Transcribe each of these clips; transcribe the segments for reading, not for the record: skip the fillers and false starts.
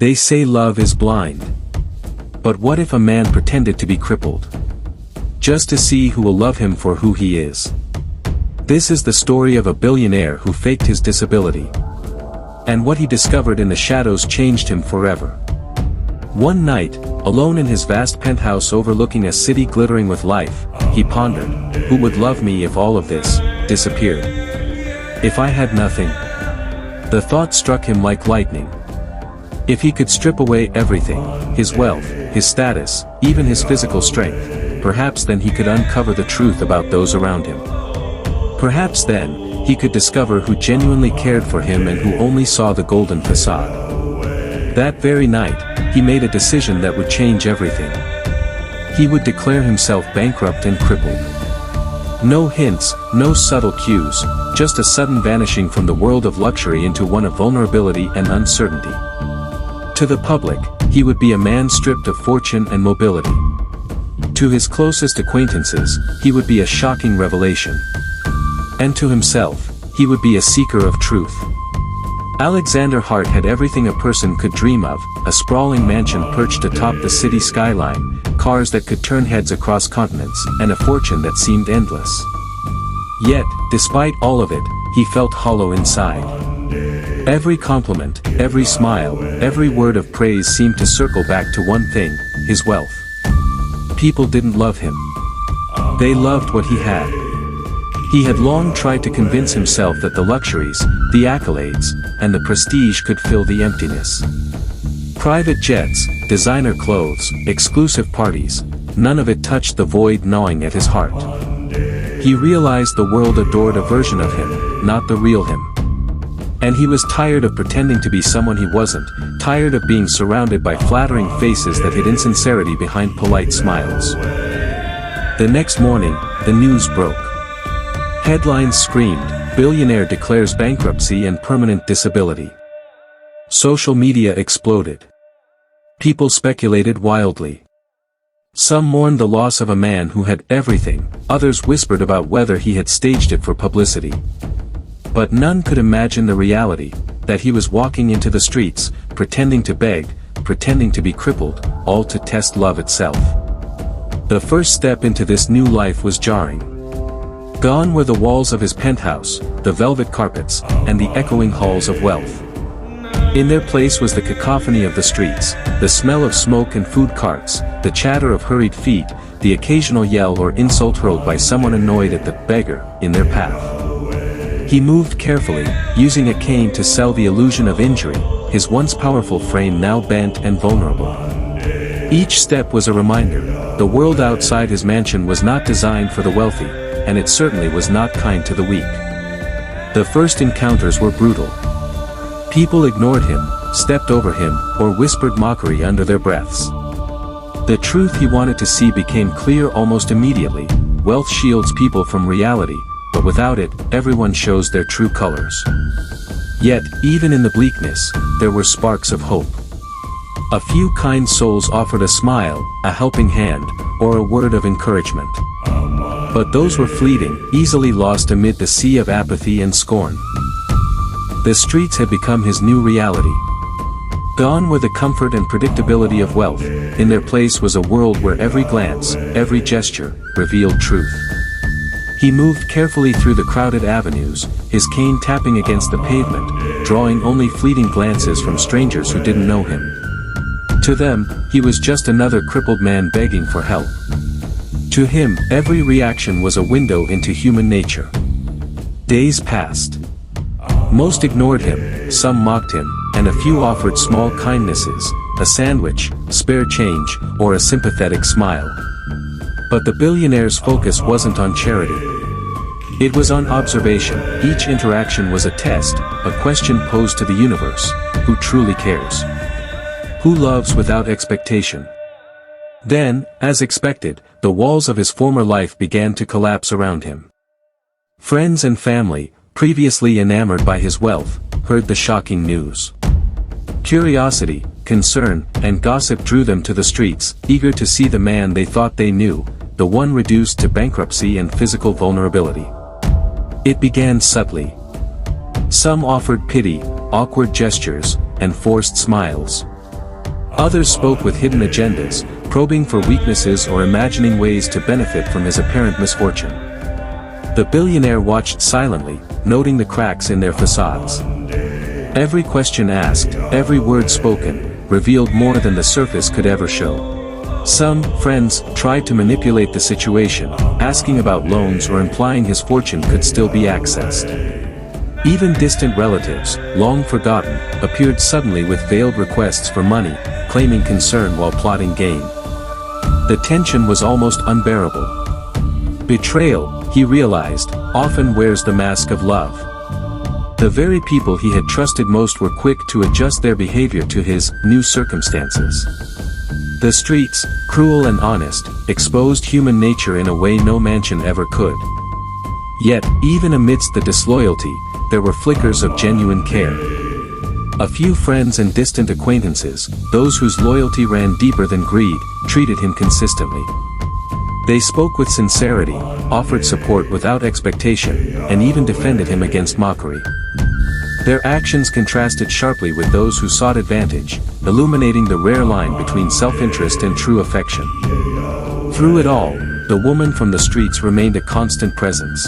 They say love is blind. But what if a man pretended to be crippled? Just to see who will love him for who he is. This is the story of a billionaire who faked his disability. And what he discovered in the shadows changed him forever. One night, alone in his vast penthouse overlooking a city glittering with life, he pondered, who would love me if all of this disappeared? If I had nothing? The thought struck him like lightning. If he could strip away everything, his wealth, his status, even his physical strength, perhaps then he could uncover the truth about those around him. Perhaps then, he could discover who genuinely cared for him and who only saw the golden facade. That very night, he made a decision that would change everything. He would declare himself bankrupt and crippled. No hints, no subtle cues, just a sudden vanishing from the world of luxury into one of vulnerability and uncertainty. To the public, he would be a man stripped of fortune and mobility. To his closest acquaintances, he would be a shocking revelation. And to himself, he would be a seeker of truth. Alexander Hart had everything a person could dream of, a sprawling mansion perched atop the city skyline, cars that could turn heads across continents, and a fortune that seemed endless. Yet, despite all of it, he felt hollow inside. Every compliment, every smile, every word of praise seemed to circle back to one thing, his wealth. People didn't love him. They loved what he had. He had long tried to convince himself that the luxuries, the accolades, and the prestige could fill the emptiness. Private jets, designer clothes, exclusive parties, none of it touched the void gnawing at his heart. He realized the world adored a version of him, not the real him. And he was tired of pretending to be someone he wasn't, tired of being surrounded by flattering faces that hid insincerity behind polite smiles. The next morning, the news broke. Headlines screamed, "Billionaire declares bankruptcy and permanent disability." Social media exploded. People speculated wildly. Some mourned the loss of a man who had everything, others whispered about whether he had staged it for publicity. But none could imagine the reality, that he was walking into the streets, pretending to beg, pretending to be crippled, all to test love itself. The first step into this new life was jarring. Gone were the walls of his penthouse, the velvet carpets, and the echoing halls of wealth. In their place was the cacophony of the streets, the smell of smoke and food carts, the chatter of hurried feet, the occasional yell or insult hurled by someone annoyed at the beggar in their path. He moved carefully, using a cane to sell the illusion of injury, his once powerful frame now bent and vulnerable. Each step was a reminder, the world outside his mansion was not designed for the wealthy, and it certainly was not kind to the weak. The first encounters were brutal. People ignored him, stepped over him, or whispered mockery under their breaths. The truth he wanted to see became clear almost immediately: wealth shields people from reality, but without it, everyone shows their true colors. Yet, even in the bleakness, there were sparks of hope. A few kind souls offered a smile, a helping hand, or a word of encouragement. But those were fleeting, easily lost amid the sea of apathy and scorn. The streets had become his new reality. Gone were the comfort and predictability of wealth, in their place was a world where every glance, every gesture, revealed truth. He moved carefully through the crowded avenues, his cane tapping against the pavement, drawing only fleeting glances from strangers who didn't know him. To them, he was just another crippled man begging for help. To him, every reaction was a window into human nature. Days passed. Most ignored him, some mocked him, and a few offered small kindnesses, a sandwich, spare change, or a sympathetic smile. But the billionaire's focus wasn't on charity. It was on observation. Each interaction was a test, a question posed to the universe: who truly cares? Who loves without expectation? Then, as expected, the walls of his former life began to collapse around him. Friends and family, previously enamored by his wealth, heard the shocking news. Curiosity, concern, and gossip drew them to the streets, eager to see the man they thought they knew, the one reduced to bankruptcy and physical vulnerability. It began subtly. Some offered pity, awkward gestures, and forced smiles. Others spoke with hidden agendas, probing for weaknesses or imagining ways to benefit from his apparent misfortune. The billionaire watched silently, noting the cracks in their facades. Every question asked, every word spoken, revealed more than the surface could ever show. Some friends tried to manipulate the situation, asking about loans or implying his fortune could still be accessed. Even distant relatives, long forgotten, appeared suddenly with veiled requests for money, claiming concern while plotting gain. The tension was almost unbearable. Betrayal, he realized, often wears the mask of love. The very people he had trusted most were quick to adjust their behavior to his new circumstances. The streets, cruel and honest, exposed human nature in a way no mansion ever could. Yet, even amidst the disloyalty, there were flickers of genuine care. A few friends and distant acquaintances, those whose loyalty ran deeper than greed, treated him consistently. They spoke with sincerity, offered support without expectation, and even defended him against mockery. Their actions contrasted sharply with those who sought advantage, illuminating the rare line between self-interest and true affection. Through it all, the woman from the streets remained a constant presence.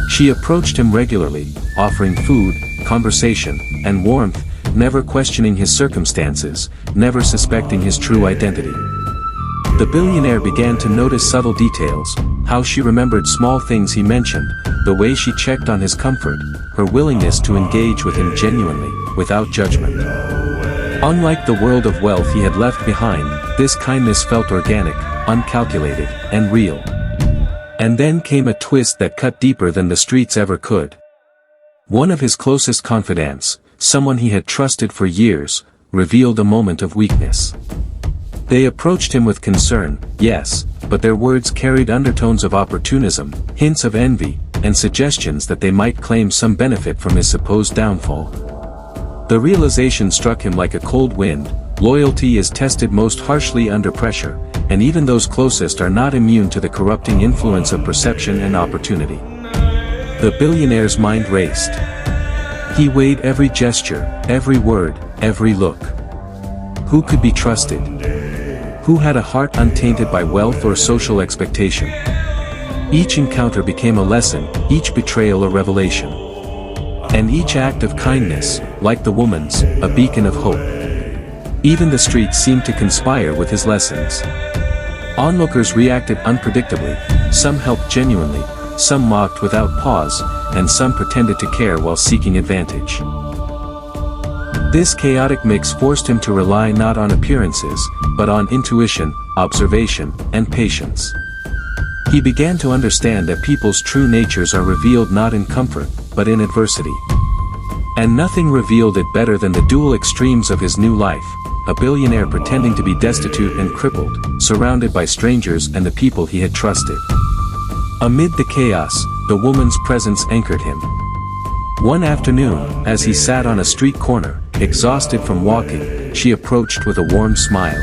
She approached him regularly, offering food, conversation, and warmth, never questioning his circumstances, never suspecting his true identity. The billionaire began to notice subtle details, how she remembered small things he mentioned, the way she checked on his comfort, her willingness to engage with him genuinely, without judgment. Unlike the world of wealth he had left behind, this kindness felt organic, uncalculated, and real. And then came a twist that cut deeper than the streets ever could. One of his closest confidants, someone he had trusted for years, revealed a moment of weakness. They approached him with concern, yes, but their words carried undertones of opportunism, hints of envy, and suggestions that they might claim some benefit from his supposed downfall. The realization struck him like a cold wind: loyalty is tested most harshly under pressure, and even those closest are not immune to the corrupting influence of perception and opportunity. The billionaire's mind raced. He weighed every gesture, every word, every look. Who could be trusted? Who had a heart untainted by wealth or social expectation? Each encounter became a lesson, each betrayal a revelation. And each act of kindness, like the woman's, a beacon of hope. Even the streets seemed to conspire with his lessons. Onlookers reacted unpredictably, some helped genuinely, some mocked without pause, and some pretended to care while seeking advantage. This chaotic mix forced him to rely not on appearances, but on intuition, observation, and patience. He began to understand that people's true natures are revealed not in comfort, but in adversity. And nothing revealed it better than the dual extremes of his new life: a billionaire pretending to be destitute and crippled, surrounded by strangers and the people he had trusted. Amid the chaos, the woman's presence anchored him. One afternoon, as he sat on a street corner, exhausted from walking, she approached with a warm smile.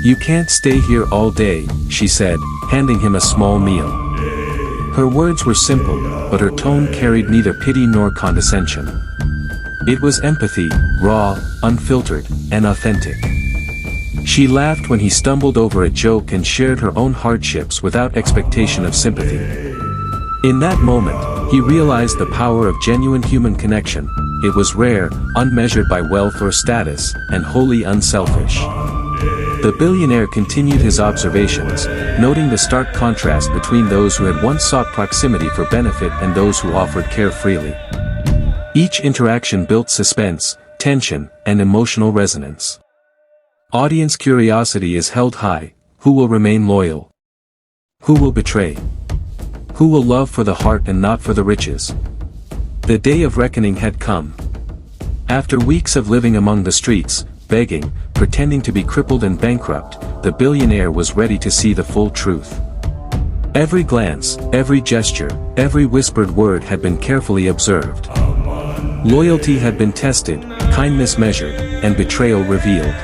"You can't stay here all day," she said, handing him a small meal. Her words were simple, but her tone carried neither pity nor condescension. It was empathy, raw, unfiltered, and authentic. She laughed when he stumbled over a joke and shared her own hardships without expectation of sympathy. In that moment, he realized the power of genuine human connection. It was rare, unmeasured by wealth or status, and wholly unselfish. The billionaire continued his observations, noting the stark contrast between those who had once sought proximity for benefit and those who offered care freely. Each interaction built suspense, tension, and emotional resonance. Audience curiosity is held high: who will remain loyal? Who will betray? Who will love for the heart and not for the riches? The day of reckoning had come. After weeks of living among the streets, begging, pretending to be crippled and bankrupt, the billionaire was ready to see the full truth. Every glance, every gesture, every whispered word had been carefully observed. Loyalty had been tested, kindness measured, and betrayal revealed.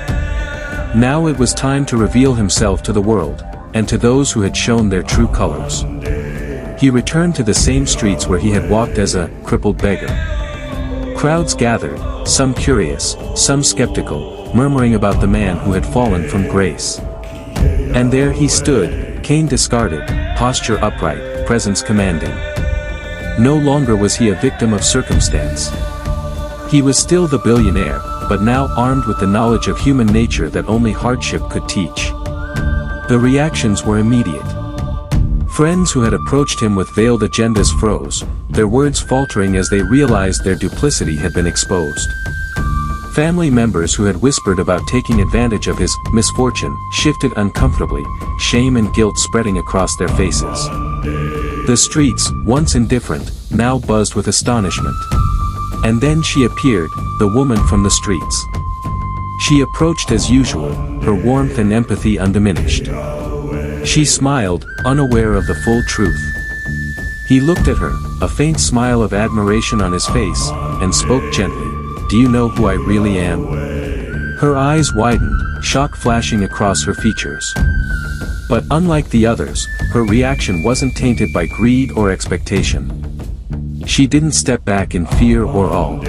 Now it was time to reveal himself to the world, and to those who had shown their true colors. He returned to the same streets where he had walked as a crippled beggar. Crowds gathered, some curious, some skeptical, murmuring about the man who had fallen from grace. And there he stood, cane discarded, posture upright, presence commanding. No longer was he a victim of circumstance. He was still the billionaire, but now armed with the knowledge of human nature that only hardship could teach. The reactions were immediate. Friends who had approached him with veiled agendas froze, their words faltering as they realized their duplicity had been exposed. Family members who had whispered about taking advantage of his misfortune shifted uncomfortably, shame and guilt spreading across their faces. The streets, once indifferent, now buzzed with astonishment. And then she appeared, the woman from the streets. She approached as usual, her warmth and empathy undiminished. She smiled, unaware of the full truth. He looked at her, a faint smile of admiration on his face, and spoke gently, "Do you know who I really am?" Her eyes widened, shock flashing across her features. But unlike the others, her reaction wasn't tainted by greed or expectation. She didn't step back in fear or awe.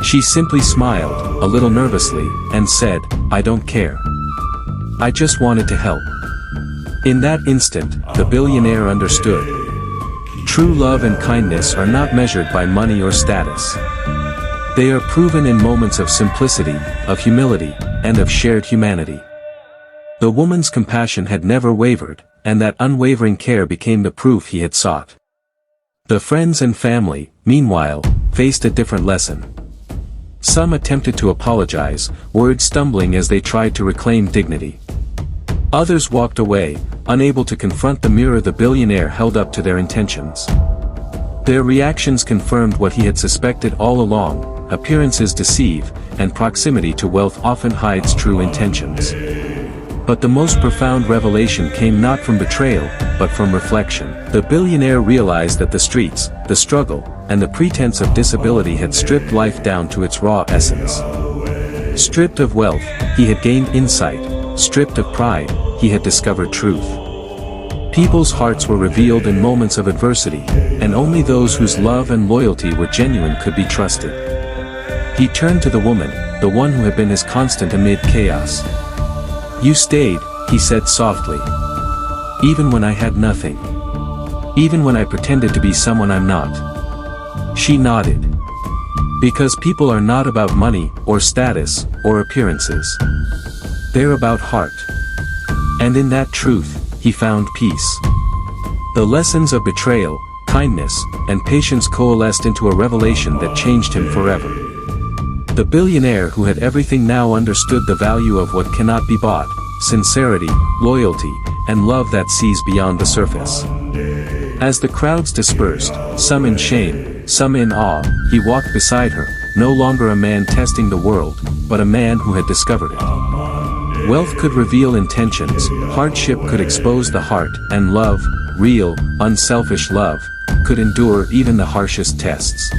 She simply smiled, a little nervously, and said, "I don't care. I just wanted to help." In that instant, the billionaire understood. True love and kindness are not measured by money or status. They are proven in moments of simplicity, of humility, and of shared humanity. The woman's compassion had never wavered, and that unwavering care became the proof he had sought. The friends and family, meanwhile, faced a different lesson. Some attempted to apologize, words stumbling as they tried to reclaim dignity. Others walked away, unable to confront the mirror the billionaire held up to their intentions. Their reactions confirmed what he had suspected all along: appearances deceive, and proximity to wealth often hides true intentions. But the most profound revelation came not from betrayal, but from reflection. The billionaire realized that the streets, the struggle, and the pretense of disability had stripped life down to its raw essence. Stripped of wealth, he had gained insight; stripped of pride, he had discovered truth. People's hearts were revealed in moments of adversity, and only those whose love and loyalty were genuine could be trusted. He turned to the woman, the one who had been his constant amid chaos. "You stayed," he said softly. "Even when I had nothing. Even when I pretended to be someone I'm not." She nodded. Because people are not about money, or status, or appearances. They're about heart. And in that truth, he found peace. The lessons of betrayal, kindness, and patience coalesced into a revelation that changed him forever. The billionaire who had everything now understood the value of what cannot be bought: sincerity, loyalty, and love that sees beyond the surface. As the crowds dispersed, some in shame, some in awe, he walked beside her, no longer a man testing the world, but a man who had discovered it. Wealth could reveal intentions, hardship could expose the heart, and love, real, unselfish love, could endure even the harshest tests.